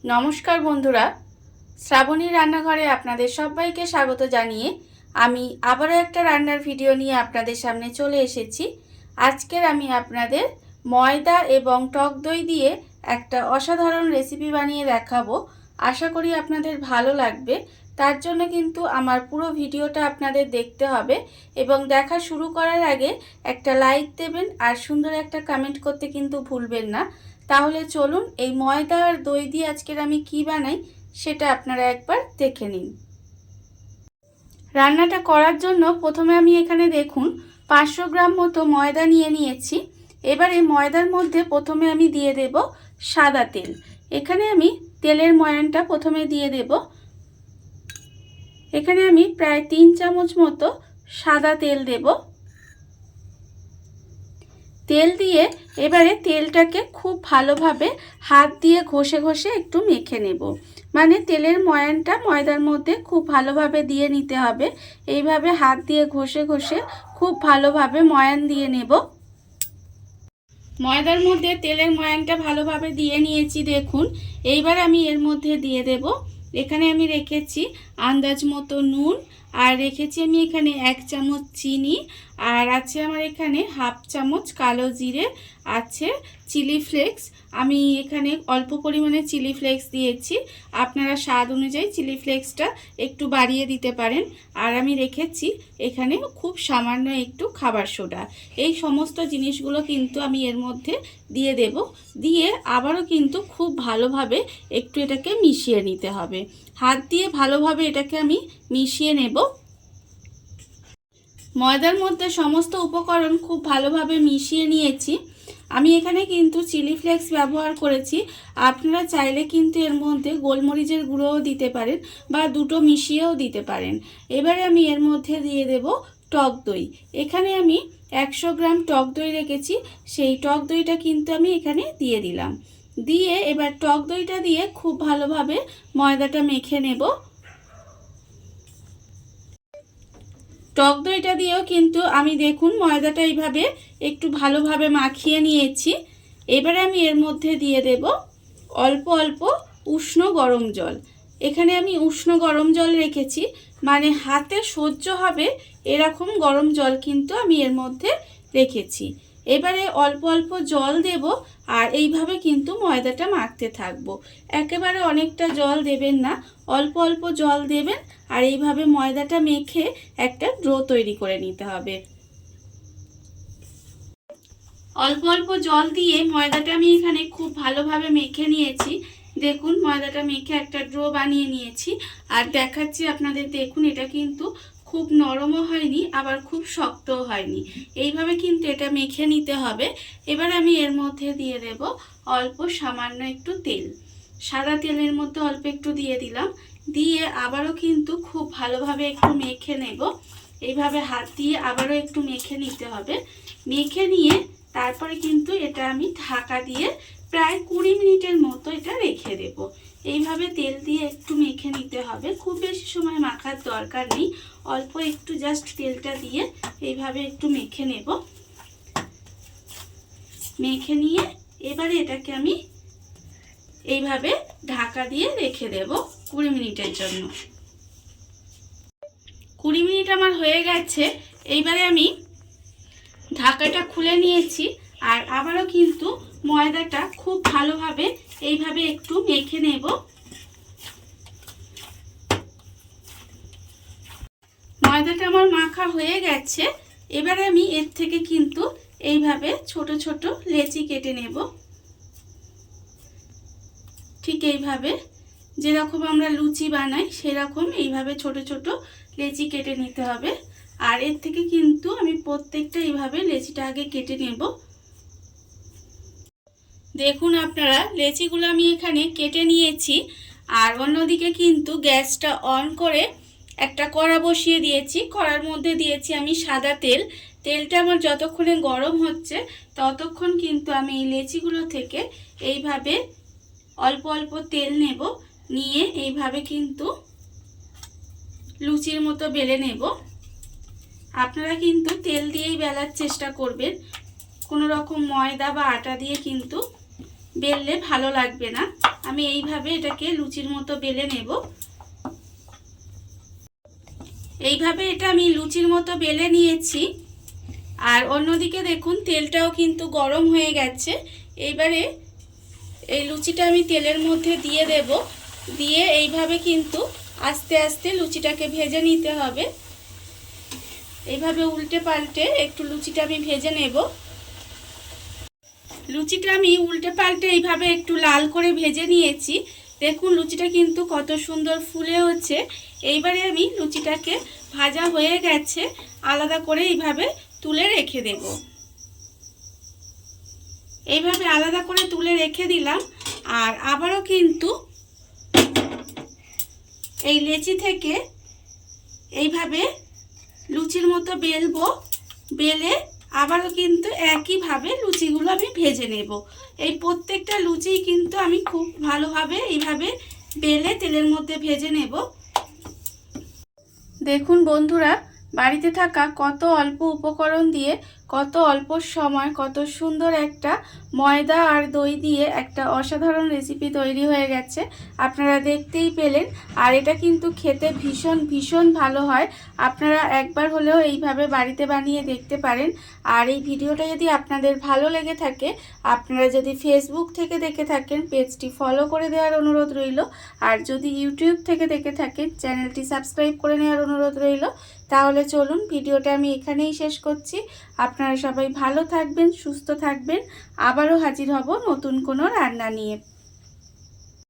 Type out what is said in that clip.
নমস্কার বন্ধুরা, শ্রাবণী রান্নাঘরে আপনাদের সবাইকে স্বাগত জানিয়ে আমি আবারও একটা রান্নার ভিডিও নিয়ে আপনাদের সামনে চলে এসেছি। আজকের আমি আপনাদের ময়দা এবং টক দই দিয়ে একটা অসাধারণ রেসিপি বানিয়ে দেখাবো। আশা করি আপনাদের ভালো লাগবে। তার জন্য কিন্তু আমার পুরো ভিডিওটা আপনাদের দেখতে হবে এবং দেখা শুরু করার আগে একটা লাইক দেবেন আর সুন্দর একটা কমেন্ট করতে কিন্তু ভুলবেন না। তাহলে চলুন এই ময়দা আর দই দিয়ে আজকের আমি কি বানাই সেটা আপনারা একবার দেখে নিন। রান্নাটা করার জন্য প্রথমে আমি এখানে দেখুন 500 গ্রাম মতো ময়দা নিয়ে নিয়েছি। এবার এই ময়দার মধ্যে প্রথমে আমি দিয়ে দেব সাদা তেল। এখানে আমি তেলের ময়ানটা প্রথমে দিয়ে দেব। এখানে আমি প্রায় 3 চামচ মতো সাদা তেল দেব। তেল দিয়ে এবারে তেলটাকে খুব ভালোভাবে হাত দিয়ে ঘষে ঘষে একটু মেখে নেব। মানে তেলের ময়ানটা ময়দার মধ্যে খুব ভালোভাবে দিয়ে নিতে হবে। এইভাবে হাত দিয়ে ঘষে ঘষে খুব ভালোভাবে ময়ান দিয়ে নেব। ময়দার মধ্যে তেলের ময়ানটা ভালোভাবে দিয়ে নিয়েছি দেখুন। এইবার আমি এর মধ্যে দিয়ে দেব, এখানে আমি রেখেছি আন্দাজ মতো নুন, আর রেখেছি আমি এখানে 1 চামচ চিনি, আর আছে আমার এখানে হাফ চামচ কালো জিরে, আছে চিলি ফ্লেক্স। আমি এখানে অল্প পরিমাণে চিলি ফ্লেক্স দিয়েছি, আপনারা স্বাদ অনুযায়ী চিলি ফ্লেক্সটা একটু বাড়িয়ে দিতে পারেন। আর আমি রেখেছি এখানে খুব সামান্য একটু খাবার সোডা। এই সমস্ত জিনিসগুলো কিন্তু আমি এর মধ্যে দিয়ে দেব। দিয়ে আবারও কিন্তু খুব ভালোভাবে একটু এটাকে মিশিয়ে নিতে হবে। হাত দিয়ে ভালোভাবে এটাকে আমি মিশিয়ে নেব। ময়দার মধ্যে সমস্ত উপকরণ খুব ভালোভাবে মিশিয়ে নিয়েছি। আমি এখানে কিন্তু চিলি ফ্লেক্স ব্যবহার করেছি, আপনারা চাইলে কিন্তু এর মধ্যে গোলমরিচের গুঁড়োও দিতে পারেন বা দুটো মিশিয়েও দিতে পারেন। এবারে আমি এর মধ্যে দিয়ে দেব টক দই। এখানে আমি 100 গ্রাম টক দই রেখেছি, সেই টক দইটা কিন্তু আমি এখানে দিয়ে দিলাম। দিয়ে এবার টক দইটা দিয়ে খুব ভালোভাবে ময়দাটা মেখে নেব। টক দইটা দিয়েও কিন্তু আমি দেখুন ময়দাটা এইভাবে একটু ভালোভাবে মাখিয়ে নিয়েছি। এবারে আমি এর মধ্যে দিয়ে দেব অল্প অল্প উষ্ণ গরম জল। এখানে আমি উষ্ণ গরম জল রেখেছি, মানে হাতে সহ্য হবে এরকম গরম জল কিন্তু আমি এর মধ্যে রেখেছি। এবারে অল্প অল্প জল দেব আর এইভাবে কিন্তু ময়দাটা মাখতে থাকবো। একেবারে অনেকটা জল দেবেন না, অল্প অল্প জল দেবেন আর এইভাবে ময়দাটা মেখে একটা ডো তৈরি করে নিতে হবে। অল্প অল্প জল দিয়ে ময়দাটা আমি এখানে খুব ভালোভাবে মেখে নিয়েছি। দেখুন ময়দাটা মেখে একটা ডো বানিয়ে নিয়েছি। আর দেখাচ্ছি আপনাদের, দেখুন এটা কিন্তু খুব নরমও হয়নি আবার খুব শক্তও হয়নি। এইভাবে কিন্তু এটা মেখে নিতে হবে। এবার আমি এর মধ্যে দিয়ে দেব অল্প সামান্য একটু তেল। সাদা তেলের মধ্যে অল্প একটু দিয়ে দিলাম। দিয়ে আবারও কিন্তু খুব ভালোভাবে একটু মেখে নেব। এইভাবে হাত দিয়ে আবারও একটু মেখে নিতে হবে। মেখে নিয়ে তারপরে কিন্তু এটা আমি ঢাকা দিয়ে প্রায় 20 মিনিটের মতো এটা রেখে দেব। এইভাবে তেল দিয়ে একটু মেখে নিতে হবে, খুব বেশি সময় মাখার দরকার নেই, অল্প একটু জাস্ট তেলটা দিয়ে এইভাবে একটু মেখে নেব। মেখে নিয়ে এবারে এটাকে আমি এইভাবে ঢাকা দিয়ে রেখে দেব 20 মিনিটের জন্য। 20 মিনিট আমার হয়ে গেছে। এইবারে আমি ঢাকাটা খুলে নিয়েছি আর আবারও কিন্তু ময়দাটা খুব ভালোভাবে এইভাবে একটু মেখে নেব। ময়দাটা আমার মাখা হয়ে গেছে। এবারে আমি এর থেকে কিন্তু এইভাবে ছোট ছোট লেচি কেটে নেব। ঠিক এইভাবে যেরকম আমরা লুচি বানাই সেরকম এইভাবে ছোট ছোট লেচি কেটে নিতে হবে। আর এর থেকে কিন্তু আমি প্রত্যেকটা এইভাবে লেচিটা আগে কেটে নেব। দেখুন আপনারা লেচিগুলো আমি এখানে কেটে নিয়েছি। আর অন্যদিকে কিন্তু গ্যাসটা অন করে একটা কড়া বসিয়ে দিয়েছি। কড়ার মধ্যে দিয়েছি আমি সাদা তেল। তেলটা আমার যতক্ষণে গরম হচ্ছে ততক্ষণ কিন্তু আমি এই লেচিগুলো থেকে এইভাবে অল্প অল্প তেল নেব। নিয়ে এইভাবে কিন্তু লুচির মতো বেলে নেব। আপনারা কিন্তু তেল দিয়েই বেলার চেষ্টা করবেন, কোনো রকম ময়দা বা আটা দিয়ে কিন্তু বেললে ভালো লাগবে না। আমি এইভাবে এটাকে লুচির মতো বেলে নেব। এইভাবে এটা আমি লুচির মতো বেলে নিয়েছি। আর অন্যদিকে দেখুন তেলটাও কিন্তু গরম হয়ে গেছে। এইবারে এই লুচিটা আমি তেলের মধ্যে দিয়ে দেব। দিয়ে এইভাবে কিন্তু আস্তে আস্তে লুচিটাকে ভেজে নিতে হবে। এইভাবে উল্টে পাল্টে একটু লুচিটা আমি ভেজে নেব। লুচিটা আমি উল্টে পাল্টে এইভাবে একটু লাল করে ভেজে নিয়েছি। দেখুন লুচিটা কিন্তু কত সুন্দর ফুলে হচ্ছে। এইবারে আমি লুচিটাকে ভাজা হয়ে গেছে আলাদা করে এইভাবে তুলে রেখে দেব। এইভাবে আলাদা করে তুলে রেখে দিলাম। আর আবারও কিন্তু এই লেচি থেকে এইভাবে লুচির মতো বেলবো। বেলে আবারও কিন্তু একইভাবে লুচিগুলো আমি ভেজে নেব। এই প্রত্যেকটা লুচি কিন্তু আমি খুব ভালোভাবে এইভাবে বেলে তেলের মধ্যে ভেজে নেব। দেখুন বন্ধুরা, বাড়িতে থাকা কত অল্প উপকরণ দিয়ে কত অল্প সময় কত সুন্দর একটা ময়দা আর দই দিয়ে একটা অসাধারণ রেসিপি তৈরি হয়ে গেছে। আপনারা দেখতেই পেলেন। আর এটা কিন্তু খেতে ভীষণ ভীষণ ভালো হয়। আপনারা একবার হলেও এইভাবে বাড়িতে বানিয়ে দেখতে পারেন। আর এই ভিডিওটা যদি আপনাদের ভালো লেগে থাকে, আপনারা যদি ফেসবুক থেকে দেখে থাকেন পেজটি ফলো করে দেওয়ার অনুরোধ রইল। আর যদি ইউটিউব থেকে দেখে থাকেন চ্যানেলটি সাবস্ক্রাইব করে নেওয়ার অনুরোধ রইল। তাহলে চলুন ভিডিওটা আমি এখানেই শেষ করছি। আপনারা সবাই ভালো থাকবেন, সুস্থ থাকবেন। আবারও হাজির হব নতুন কোনো রান্না নিয়ে।